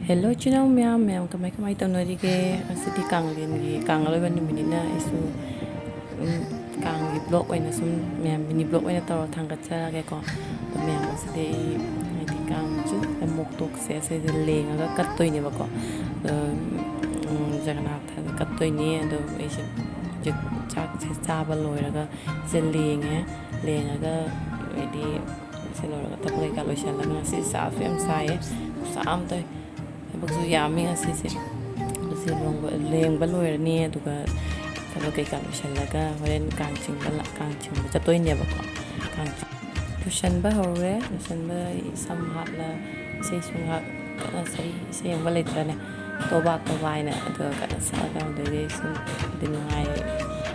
Hello, chinaw ma'am, kamay tawnarige asidi Kang lengi Kang aloiba numinina isu Kang gi blog oina sum ma'am mini blog oina tawra thangatcharage ko ma'am asidi haidi Kang chu mok tok se asidi lenga kattoini ba ko Jagannath kattoini ado ise chak se chaba loiraga se lenga ready se loiraga tapai ka loisalaga si sa fem sai sam toy baksu yami asise se lengba loirani aduga thaba kayka loisalaga horen kang chingba chatoineba ko kang loisanba hore loisanba sam hapla sei sungha kana sei yengba leitrane toba ina aduga kana saga dere sum dinungai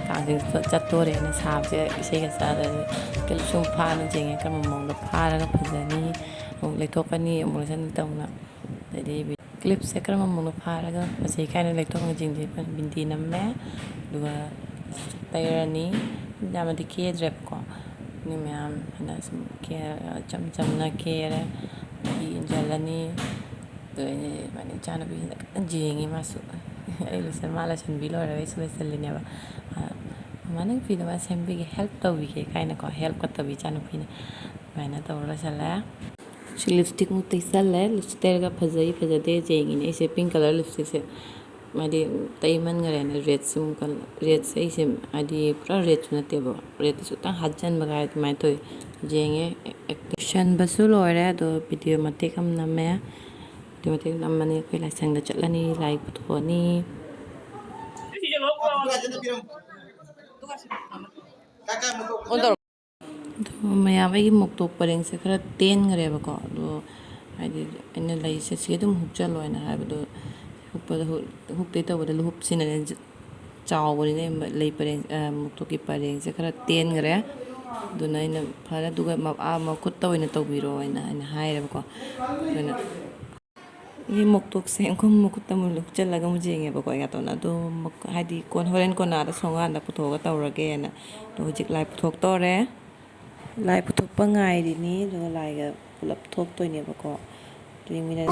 kang chatore na sabse sei ga sara kel sum phana jenge kam mongda phara ga phajani leithokani emotion tawna dere clip se kram mongda phara ga pasai kaina leithok jingje bindi namme duga tayrani jamadi ke drep ko ni ma'am hina sum ke cham na ke ra jalani ni mani chana bi jingi masu ai listen mala chan bi lo ra se selene ba maning fi ba sembi ke help to bi ke kaina ko help ko to bi chana fi maina to ra sala lipstick mu tisale lipstick ga phajade jengi ne se pink color lipstick se madi taiman ngare na red sum kal red se se adi pura red na te bo red su ta hajan bagai mai to jenge action basu lore do video mate kam na me video mate nam mani ko la sang da chatlani like puthoni mayam ai mok tok pareng se khara ten ngare ba ko do adi ene lai se se dum huk chalo na ha do hukpada huk te to bada hup sina chaw bari ne lai pareng mok tok ki pareng se khara ten ngare do na ina phara duga ma khut to ina to biro ina hai ra ko na ये moktok se ko mokta mu luk chalaga mu jenge ba ko ya to na do hadi kon horen ko na da songa na puthoga tawrage na do hojik lai puthok tore lai puthok pa ngai ri ni do lai ga pulap thok toine ba ko limina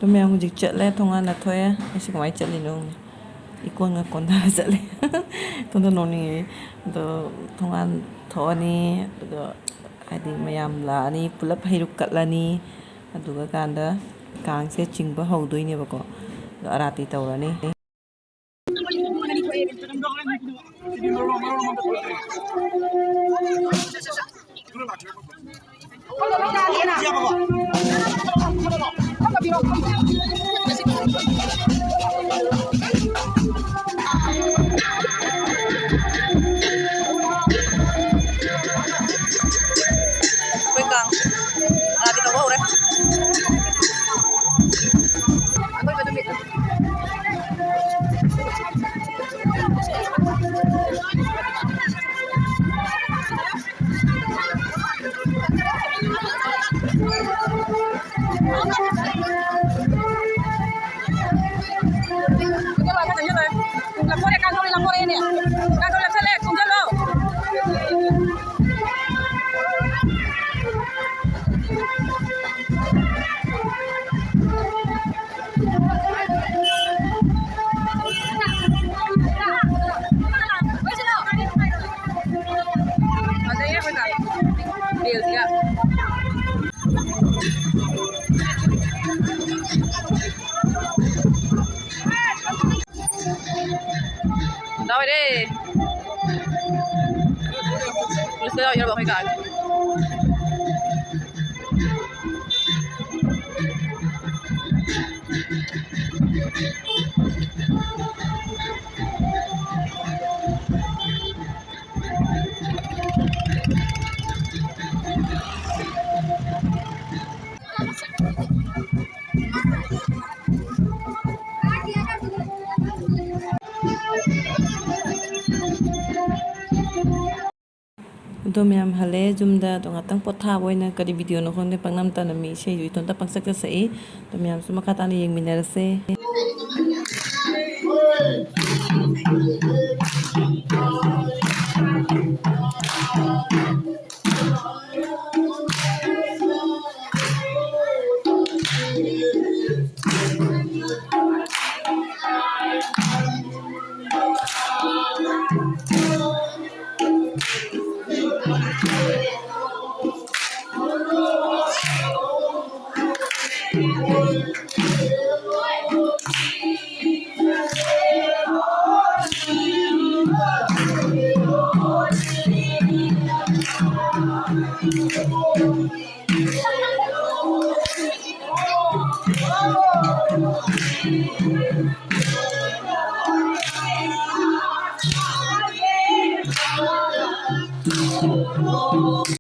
to me ang jik chatle thonga na thoya isi ko mai chatli no ikon nga kon da chatle to no ni do thonga thoni do adi mayam la ni pulap hairuk katlani aduga kanda kang se chingba haudoine ba ko do arati tawrani Kang arati tawa ore đâu rồi đi lúc đó giờ bảo phải cả ꯑꯗꯣ ꯃꯌꯥꯝ ꯍꯜꯂꯦ ꯌꯨꯝꯗ ꯑꯗꯣ ꯉꯥꯛꯇꯪ ꯄꯣꯊꯥꯕ ꯑꯣꯏꯅ ꯀꯔꯤ ꯚꯤꯗꯤꯑꯣꯅꯣ ꯈꯪꯗꯦ ꯄꯪꯅꯝ ꯇꯅꯝꯃꯤ ꯏꯁꯩꯁꯨ ꯏꯇꯣꯝꯇ ꯄꯪꯁꯛꯇ ꯁꯛꯏ ꯑꯗꯣ ꯃꯌꯥꯝꯁꯨ ꯃꯈꯥ ꯇꯥꯅ ꯌꯦꯡꯃꯤꯟꯅꯔꯁꯦ